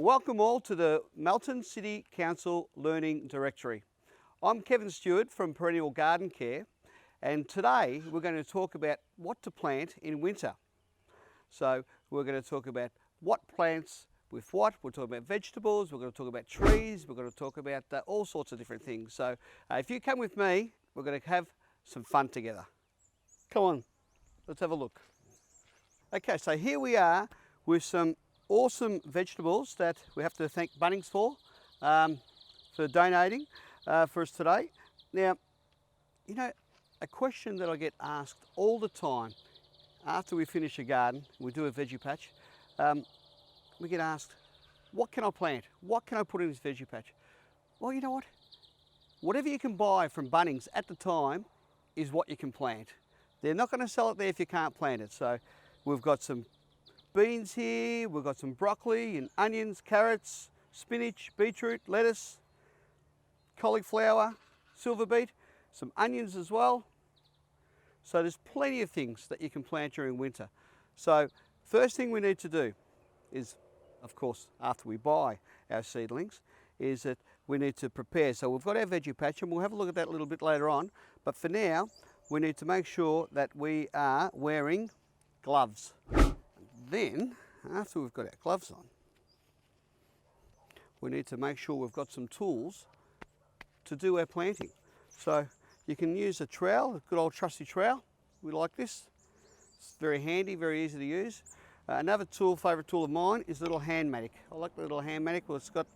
Welcome all to the Melton City Council Learning Directory. I'm Kevin Stewart from Perennial Garden Care, and today we're going to talk about what to plant in winter. So we're going to talk about what plants with what. We're talking about vegetables, we're going to talk about trees, we're going to talk about all sorts of different things. So if you come with me, we're going to have some fun together. Come on, let's have a look. Okay, so here we are with some awesome vegetables that we have to thank Bunnings for donating for us today. Now, you know, a question that I get asked all the time after we finish a garden, we do a veggie patch, we get asked, what can I plant? What can I put in this veggie patch? Well, you know what? Whatever you can buy from Bunnings at the time is what you can plant. They're not going to sell it there if you can't plant it. So we've got some beans here, we've got some broccoli and onions, carrots, spinach, beetroot, lettuce, cauliflower, silver beet, some onions as well. So there's plenty of things that you can plant during winter. So first thing we need to do is, of course, after we buy our seedlings, is that we need to prepare. So we've got our veggie patch and we'll have a look at that a little bit later on. But for now, we need to make sure that we are wearing gloves. Then, after we've got our gloves on, we need to make sure we've got some tools to do our planting. So you can use a trowel, a good old trusty trowel. We like this. It's very handy, very easy to use. Another tool, favourite tool of mine, is a little hand mattock. I like the little hand mattock. Well, it's got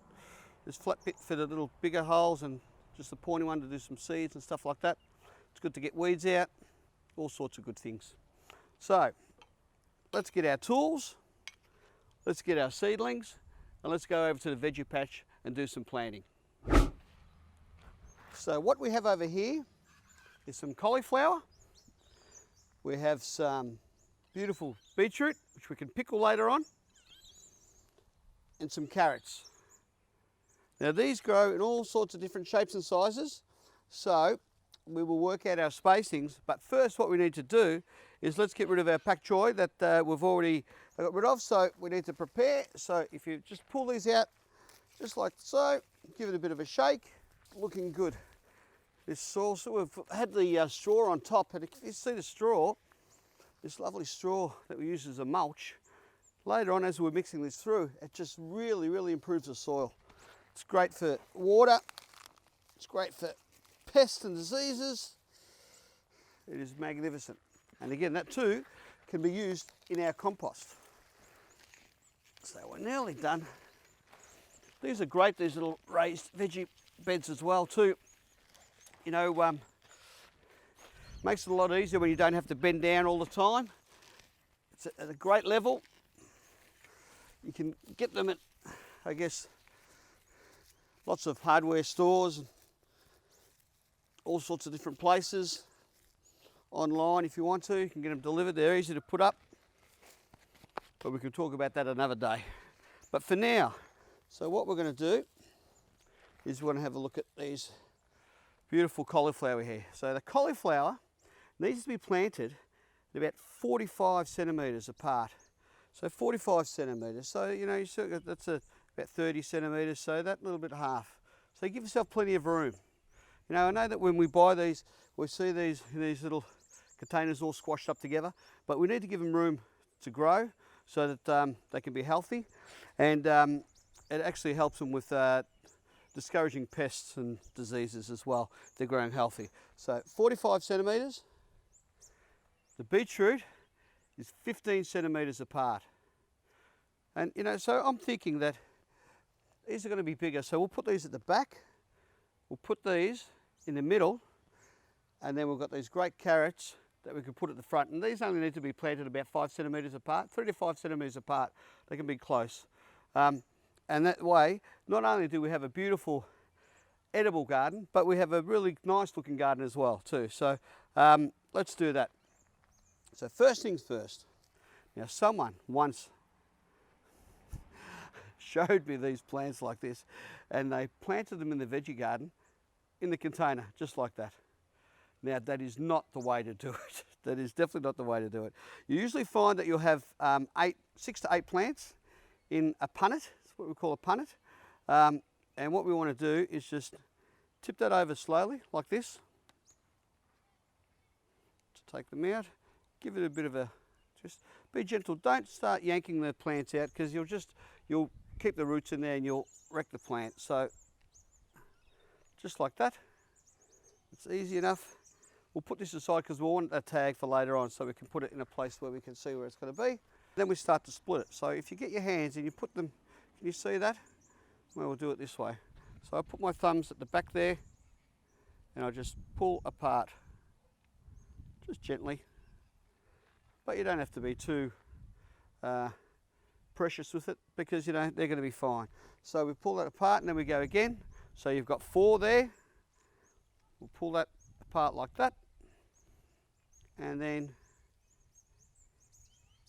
this flat bit for the little bigger holes and just the pointy one to do some seeds and stuff like that. It's good to get weeds out, all sorts of good things. So let's get our tools, let's get our seedlings, and let's go over to the veggie patch and do some planting. So what we have over here is some cauliflower. We have some beautiful beetroot, which we can pickle later on, and some carrots. Now these grow in all sorts of different shapes and sizes, so we will work out our spacings, but first what we need to do is let's get rid of our pak choy that we've already got rid of. So we need to prepare. So if you just pull these out just like so, give it a bit of a shake, looking good. This soil, so we've had the straw on top, and if you see the straw, this lovely straw that we use as a mulch, later on as we're mixing this through, it just really improves the soil. It's great for water, it's great for pests and diseases. It is magnificent. And again, that too can be used in our compost. So we're nearly done. These are great, these little raised veggie beds as well too. You know, makes it a lot easier when you don't have to bend down all the time. It's at a great level. You can get them at, I guess, lots of hardware stores, all sorts of different places. Online if you want to, you can get them delivered. They're easy to put up, but we can talk about that another day. But for now, so what we're going to do is we're going to have a look at these beautiful cauliflower here. So the cauliflower needs to be planted at about 45 centimetres apart. So 45 centimetres, so you know, that's about 30 centimetres, so that little bit half. So give yourself plenty of room. You know, I know that when we buy these, we see these little containers all squashed up together, but we need to give them room to grow so that they can be healthy, and it actually helps them with discouraging pests and diseases as well. They're growing healthy. So 45 centimetres. The beetroot is 15 centimetres apart. And you know, so I'm thinking that these are going to be bigger. So we'll put these at the back, we'll put these in the middle, and then we've got these great carrots that we can put at the front. And these only need to be planted about 5 centimetres apart, 3 to 5 centimetres apart. They can be close. And that way, not only do we have a beautiful edible garden, but we have a really nice looking garden as well too. So let's do that. So first things first. Now someone once showed me these plants like this, and they planted them in the veggie garden in the container, just like that. Now that is not the way to do it. That is definitely not the way to do it. You usually find that you'll have 6 to 8 plants in a punnet. what we call a punnet. And what we want to do is just tip that over slowly, like this. To take them out, give it a bit of a, just be gentle. Don't start yanking the plants out, because you'll keep the roots in there and you'll wreck the plant. So just like that, it's easy enough. We'll put this aside because we'll want a tag for later on, so we can put it in a place where we can see where it's going to be. Then we start to split it. So if you get your hands and you put them, can you see that? Well, we'll do it this way. So I put my thumbs at the back there and I'll just pull apart, just gently. But you don't have to be too precious with it, because you know they're going to be fine. So we pull that apart and then we go again. So you've got 4 there. We'll pull that apart like that, and then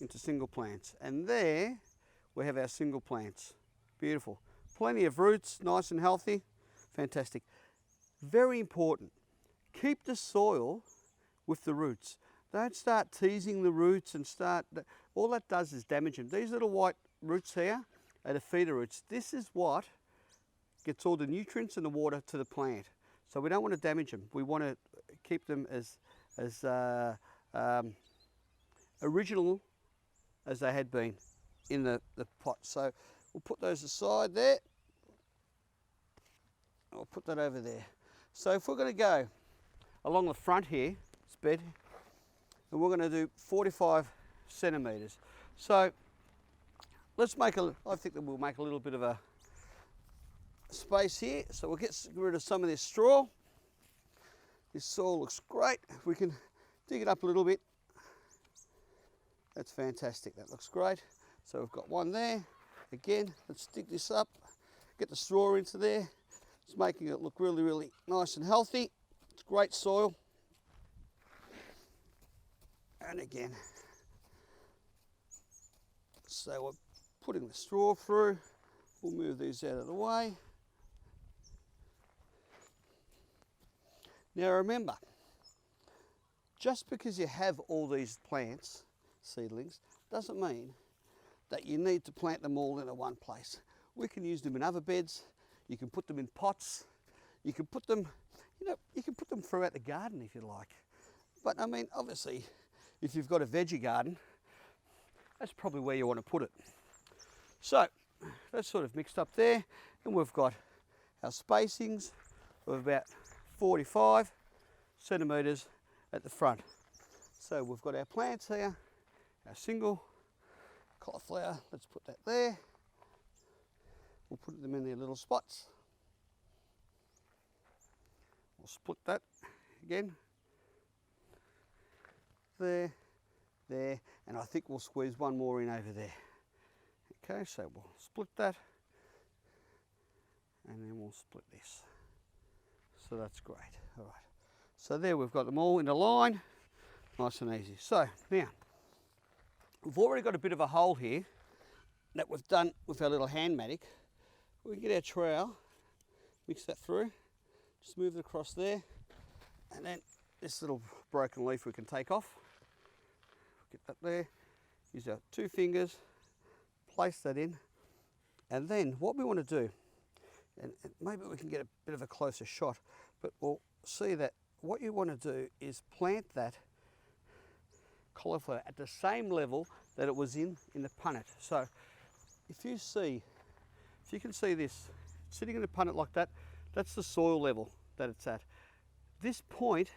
into single plants. And there we have our single plants. Beautiful. Plenty of roots, nice and healthy. Fantastic. Very important, keep the soil with the roots. Don't start teasing the roots and all that does is damage them. These little white roots here are the feeder roots. This is what gets all the nutrients and the water to the plant. So we don't want to damage them. We want to keep them as original as they had been in the pot. So we'll put those aside there. I'll put that over there. So if we're going to go along the front here, this bed, and we're going to do 45 centimetres. So let's make I think that we'll make a little bit of a space here. So we'll get rid of some of this straw. This soil looks great. If we can dig it up a little bit, that's fantastic. That looks great. So we've got one there. Again, let's dig this up, get the straw into there. It's making it look really, really nice and healthy. It's great soil. And again, so we're putting the straw through. We'll move these out of the way. Now remember, just because you have all these plants, seedlings, doesn't mean that you need to plant them all in one place. We can use them in other beds. You can put them in pots. You can put them, you can put them throughout the garden if you like. But I mean, obviously, if you've got a veggie garden, that's probably where you want to put it. So that's sort of mixed up there, and we've got our spacings of about 45 centimetres at the front. So we've got our plants here, our single cauliflower. Let's put that there. We'll put them in their little spots. We'll split that again. There, there, and I think we'll squeeze one more in over there. Okay, so we'll split that, and then we'll split this. So that's great. All right. So there we've got them all in a line, nice and easy. So now, we've already got a bit of a hole here that we've done with our little hand matic. We can get our trowel, mix that through, just move it across there, and then this little broken leaf we can take off. Get that there, use our 2 fingers, place that in, and then what we want to do, and maybe we can get a bit of a closer shot, but we'll see that what you want to do is plant that cauliflower at the same level that it was in the punnet. So if you can see this sitting in a punnet like that, that's the soil level that it's at. This point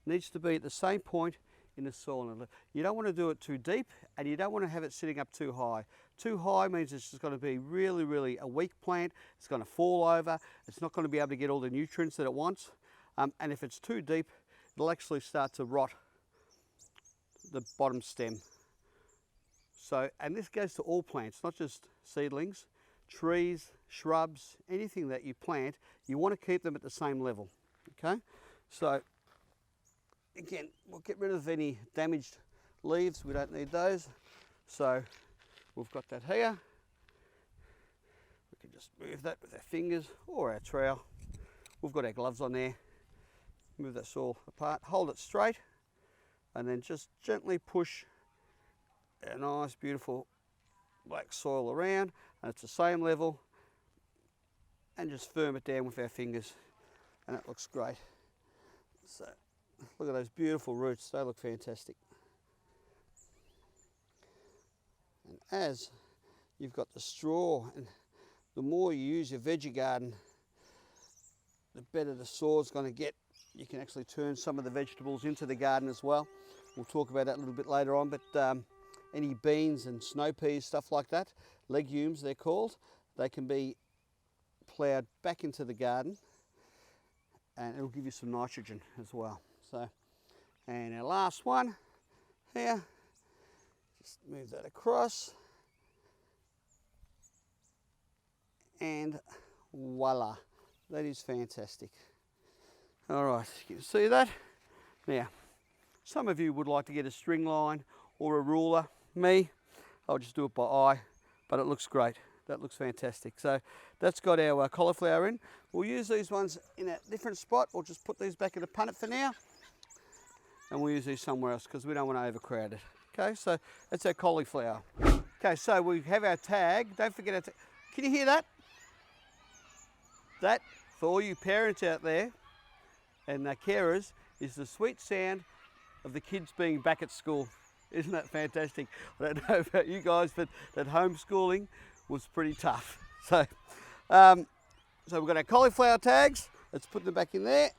needs to be at the same point in the soil. You don't want to do it too deep, and you don't want to have it sitting up too high. Too high means it's just going to be really, really a weak plant. It's going to fall over. It's not going to be able to get all the nutrients that it wants. And if it's too deep, it'll actually start to rot the bottom stem. So, and this goes to all plants, not just seedlings, trees, shrubs, anything that you plant, you want to keep them at the same level. Okay, so again, we'll get rid of any damaged leaves. We don't need those. So we've got that here. We can just move that with our fingers or our trowel. We've got our gloves on there. Move that soil apart, hold it straight, and then just gently push a nice, beautiful black soil around, and it's the same level, and just firm it down with our fingers, and it looks great. So look at those beautiful roots, they look fantastic. And as you've got the straw, and the more you use your veggie garden, the better the soil's going to get. You can actually turn some of the vegetables into the garden as well. We'll talk about that a little bit later on, but any beans and snow peas, stuff like that, legumes they're called, they can be ploughed back into the garden, and it'll give you some nitrogen as well. So, and our last one here, just move that across, and voila, that is fantastic. All right, you can see that. Now, some of you would like to get a string line or a ruler. Me, I'll just do it by eye, but it looks great. That looks fantastic. So that's got our cauliflower in. We'll use these ones in a different spot. We'll just put these back in the punnet for now, and we'll use these somewhere else because we don't want to overcrowd it. Okay, so that's our cauliflower. Okay, so we have our tag. Don't forget our tag. Can you hear that? That, for all you parents out there and carers, is the sweet sound of the kids being back at school. Isn't that fantastic? I don't know about you guys, but that homeschooling was pretty tough. So, so we've got our cauliflower tags. Let's put them back in there.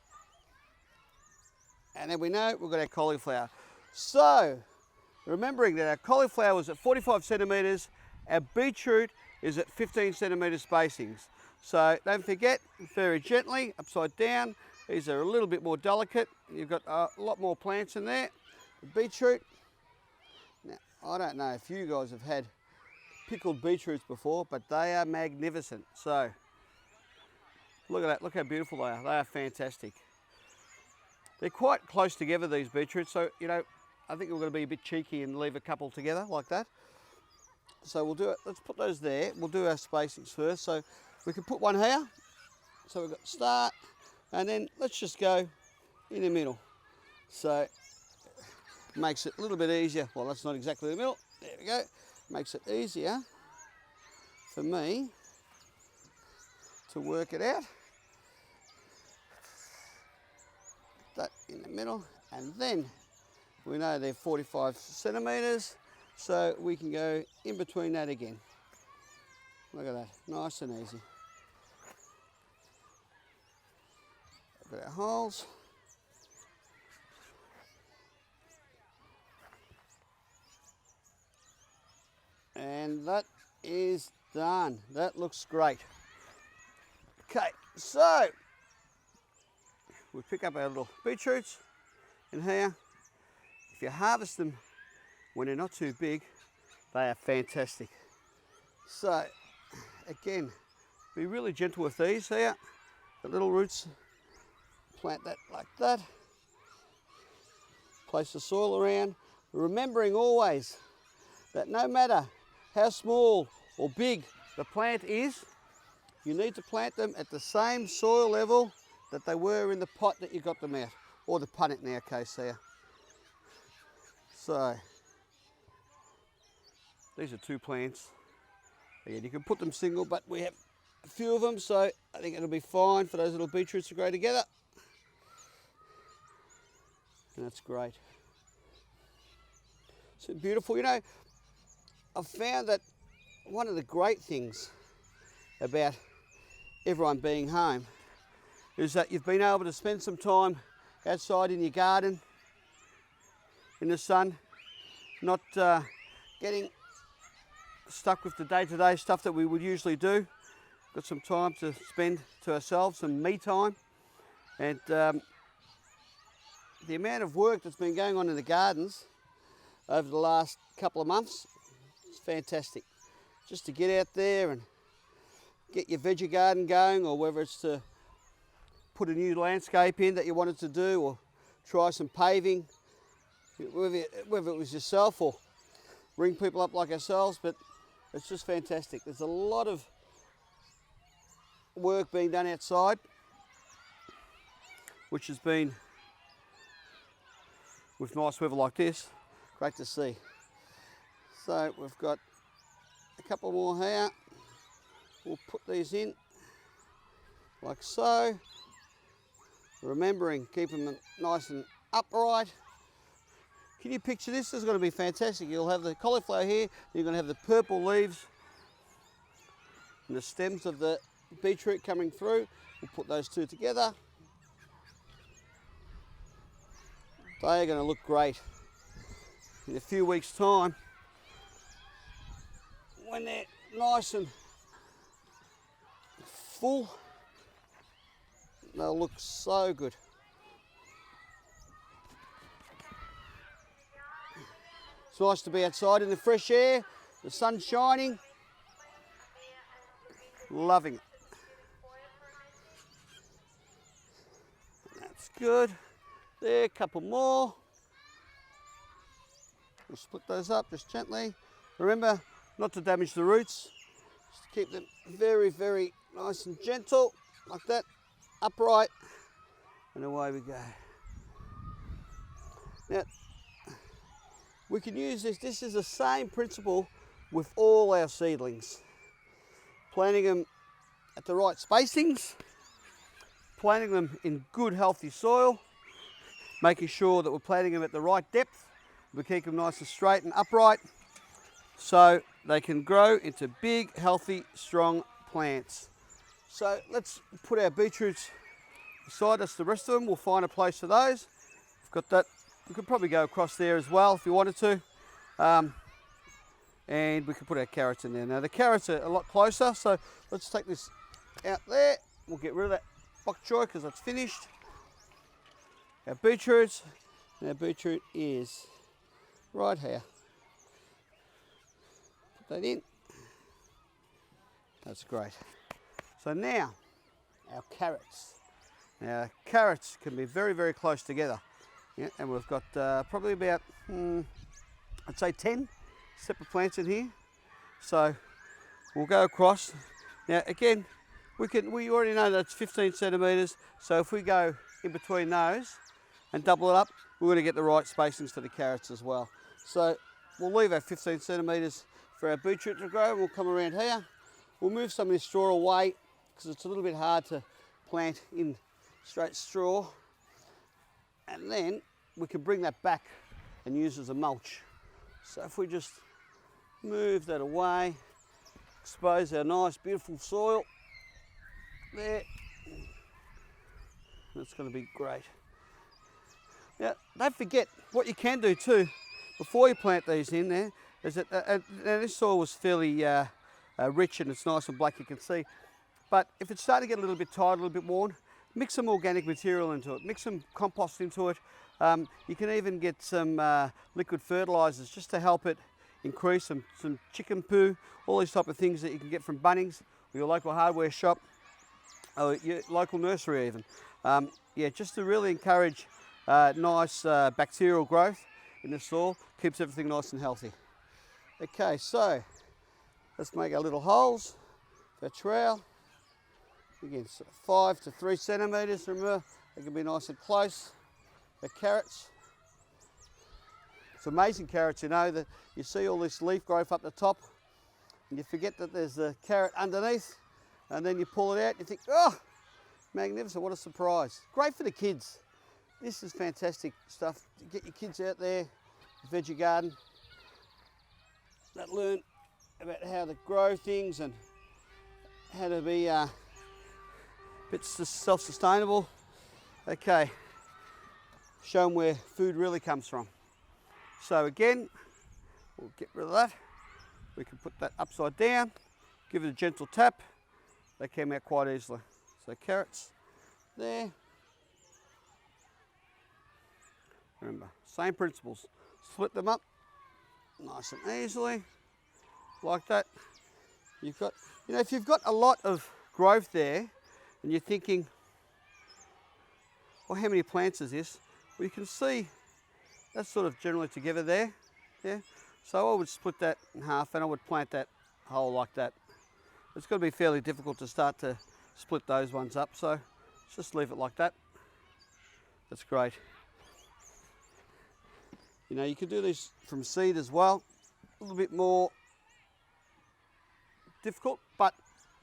And then we know we've got our cauliflower. So, remembering that our cauliflower is at 45 centimetres, our beetroot is at 15 centimetre spacings. So don't forget, very gently, upside down. These are a little bit more delicate. You've got a lot more plants in there. The beetroot. Now, I don't know if you guys have had pickled beetroots before, but they are magnificent. So look at that, look how beautiful they are. They are fantastic. They're quite close together, these beetroots, so you know, I think we're going to be a bit cheeky and leave a couple together like that. So we'll do it, let's put those there. We'll do our spacings first. So we can put one here. So we've got start, and then let's just go in the middle. So it makes it a little bit easier. Well, that's not exactly the middle. There we go. Makes it easier for me to work it out. That in the middle, and then we know they're 45 centimetres, so we can go in between that again. Look at that, nice and easy. Got our holes. And that is done. That looks great. Okay, so we pick up our little beetroots in here. If you harvest them when they're not too big, they are fantastic. So again, be really gentle with these here. The little roots, plant that like that. Place the soil around, remembering always that no matter how small or big the plant is, you need to plant them at the same soil level that they were in the pot that you got them out, or the punnet in our case there. So these are two plants. Again, you can put them single, but we have a few of them, so I think it'll be fine for those little beetroots to grow together. And that's great. So beautiful. You know, I've found that one of the great things about everyone being home is that you've been able to spend some time outside in your garden, in the sun, not getting stuck with the day-to-day stuff that we would usually do. Got some time to spend to ourselves, some me time, and the amount of work that's been going on in the gardens over the last couple of months, it's fantastic. Just to get out there and get your veggie garden going, or whether it's to put a new landscape in that you wanted to do, or try some paving, whether it was yourself or ring people up like ourselves, but it's just fantastic. There's a lot of work being done outside, which has been, with nice weather like this, great to see. So we've got a couple more here. We'll put these in like so. Remembering keeping them nice and upright. Can you picture this? This is going to be fantastic. You'll have the cauliflower here, you're going to have the purple leaves and the stems of the beetroot coming through. We'll put those two together. They are going to look great in a few weeks' time when they're nice and full. They'll look so good. It's nice to be outside in the fresh air, the sun's shining. Loving it. That's good. There, a couple more. We'll split those up just gently. Remember not to damage the roots. Just keep them very, very nice and gentle, like that, upright, and away we go. Now, we can use this. This is the same principle with all our seedlings. Planting them at the right spacings, planting them in good healthy soil, making sure that we're planting them at the right depth. We keep them nice and straight and upright so they can grow into big, healthy, strong plants. So let's put our beetroots beside us. The rest of them, we'll find a place for those. We've got that. We could probably go across there as well if you wanted to. And we can put our carrots in there. Now the carrots are a lot closer, so let's take this out there. We'll get rid of that bok choy because that's finished. Our beetroots, and our beetroot is right here. Put that in. That's great. So now, our carrots. Now carrots can be very, very close together. Yeah, and we've got probably about, I'd say 10 separate plants in here. So we'll go across. Now again, we already know that's 15 centimetres. So if we go in between those and double it up, we're going to get the right spacings for the carrots as well. So we'll leave our 15 centimetres for our beetroot to grow. We'll come around here. We'll move some of this straw away because it's a little bit hard to plant in straight straw. And then we can bring that back and use as a mulch. So if we just move that away, expose our nice beautiful soil there, that's going to be great. Now don't forget what you can do too before you plant these in there is that now this soil was fairly rich and it's nice and black, you can see, but if it's starting to get a little bit tired, a little bit worn, mix some organic material into it, mix some compost into it. You can even get some liquid fertilisers just to help it increase, some chicken poo, all these type of things that you can get from Bunnings or your local hardware shop or your local nursery even. Yeah, just to really encourage nice bacterial growth in the soil, keeps everything nice and healthy. Okay, so let's make our little holes for our trowel. Again, 5 to 3 centimetres, remember, they can be nice and close. The carrots. It's amazing carrots, you know, that you see all this leaf growth up the top and you forget that there's a carrot underneath, and then you pull it out and you think, oh, magnificent, what a surprise. Great for the kids. This is fantastic stuff. Get your kids out there, veggie garden, that learn about how to grow things and how to be a bit self-sustainable. Okay, show them where food really comes from. So again, we'll get rid of that. We can put that upside down, give it a gentle tap. They came out quite easily. So carrots there. Remember, same principles. Split them up nice and easily, like that. You've got, you know, if you've got a lot of growth there and you're thinking, well, how many plants is this? Well, you can see that's sort of generally together there. Yeah. So I would split that in half and I would plant that hole like that. It's going to be fairly difficult to start to split those ones up, so just leave it like that. That's great. You know, you could do this from seed as well. A little bit more difficult, but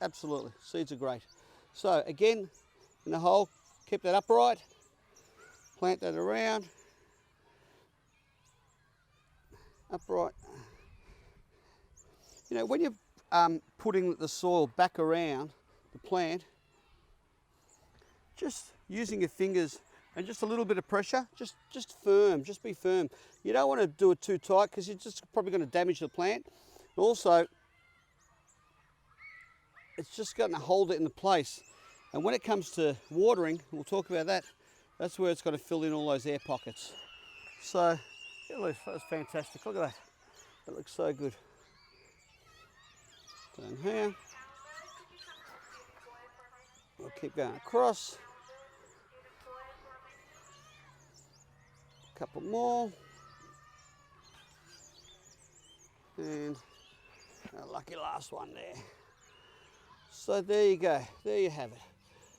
absolutely, seeds are great. So again, in the hole, keep that upright, plant that around, upright. You know, when you're putting the soil back around the plant, just using your fingers and just a little bit of pressure, just firm, just be firm. You don't want to do it too tight because you're just probably going to damage the plant. Also, it's just going to hold it in place. And when it comes to watering, we'll talk about that, that's where it's got to fill in all those air pockets. So, yeah, that's fantastic. Look at that. That looks so good. Down here. We'll keep going across. A couple more. And a lucky last one there. So there you go, there you have it.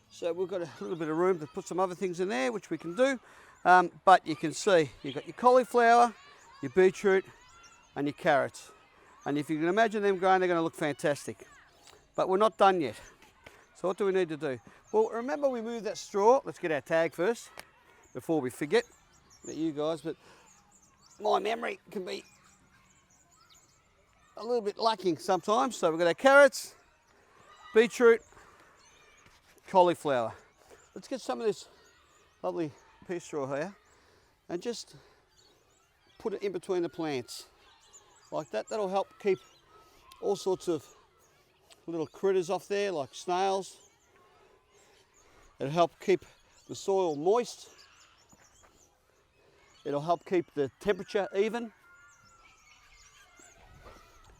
So we've got a little bit of room to put some other things in there, which we can do. But you can see, you've got your cauliflower, your beetroot, and your carrots. And if you can imagine them growing, they're going to look fantastic. But we're not done yet. So what do we need to do? Well, remember we moved that straw. Let's get our tag first, before we forget. Not you guys, but my memory can be a little bit lacking sometimes. So we've got our carrots, beetroot, cauliflower. Let's get some of this lovely pea straw here and just put it in between the plants like that. That'll help keep all sorts of little critters off there like snails. It'll help keep the soil moist. It'll help keep the temperature even.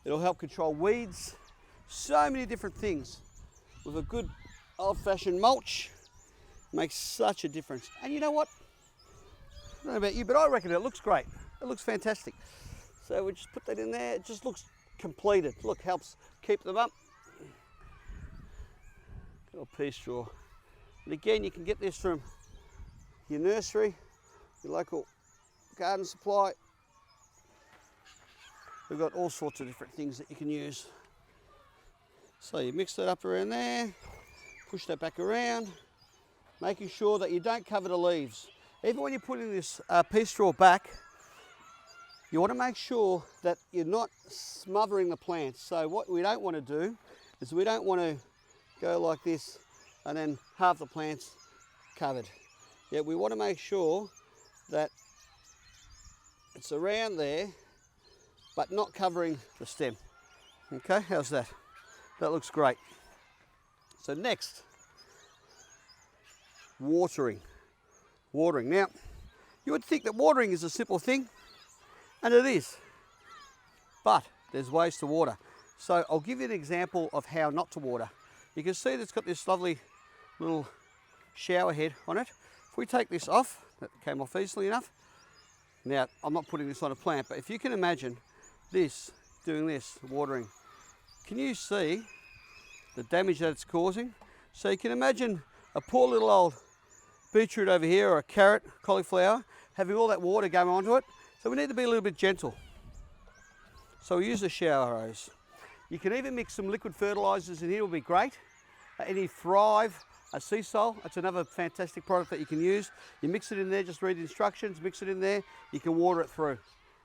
It'll help control weeds. So many different things. With a good old-fashioned mulch, makes such a difference. And you know what? I don't know about you, but I reckon it looks great. It looks fantastic. So we just put that in there. It just looks completed. Look, helps keep them up. Good old pea straw. And again, you can get this from your nursery, your local garden supply. We've got all sorts of different things that you can use. So you mix that up around there, push that back around, making sure that you don't cover the leaves. Even when you're putting this pea straw back, you want to make sure that you're not smothering the plants. So what we don't want to do is we don't want to go like this and then half the plant's covered. Yeah, we want to make sure that it's around there, but not covering the stem. Okay, how's that? That looks great. So next, watering. Watering. Now, you would think that watering is a simple thing, and it is, but there's ways to water. So I'll give you an example of how not to water. You can see that it's got this lovely little shower head on it. If we take this off, that came off easily enough. Now, I'm not putting this on a plant, but if you can imagine this, doing this, watering, can you see the damage that it's causing? So you can imagine a poor little old beetroot over here, or a carrot, cauliflower, having all that water going onto it. So we need to be a little bit gentle. So we use a shower hose. You can even mix some liquid fertilizers in here, will be great. Any Thrive, sea salt, that's another fantastic product that you can use. You mix it in there, just read the instructions, mix it in there, you can water it through.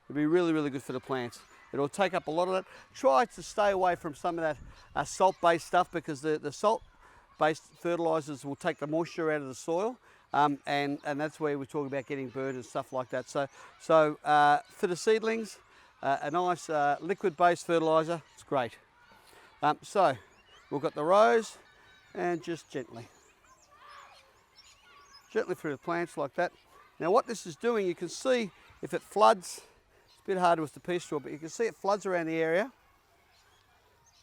It'll be really, really good for the plants. It'll take up a lot of that. Try to stay away from some of that salt-based stuff, because the salt-based fertilizers will take the moisture out of the soil, and that's where we're talking about getting burned and stuff like that. So for the seedlings, a nice liquid-based fertilizer, it's great. So we've got the rows, and just gently through the plants like that. Now what this is doing, you can see if it floods, it's a bit harder with the pea straw, but you can see it floods around the area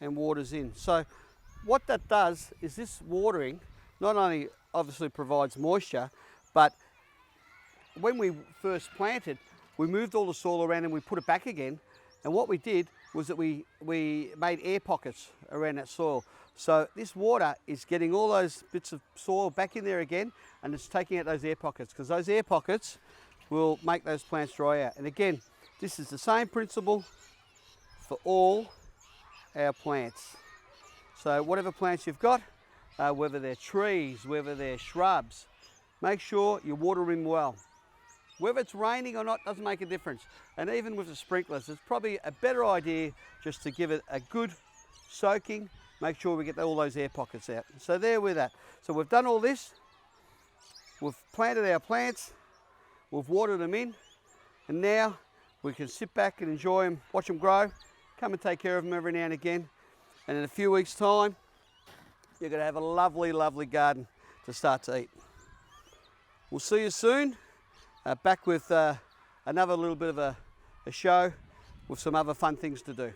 and waters in. So what that does is this watering not only obviously provides moisture, but when we first planted, we moved all the soil around and we put it back again. And what we did was that we made air pockets around that soil. So this water is getting all those bits of soil back in there again, and it's taking out those air pockets, because those air pockets will make those plants dry out. And again, this is the same principle for all our plants. So whatever plants you've got, whether they're trees, whether they're shrubs, make sure you water them well. Whether it's raining or not doesn't make a difference. And even with the sprinklers, it's probably a better idea just to give it a good soaking, make sure we get all those air pockets out. So there with that. So we've done all this, we've planted our plants, we've watered them in, and now we can sit back and enjoy them, watch them grow, come and take care of them every now and again. And in a few weeks' time, you're going to have a lovely, lovely garden to start to eat. We'll see you soon, back with another little bit of a show with some other fun things to do.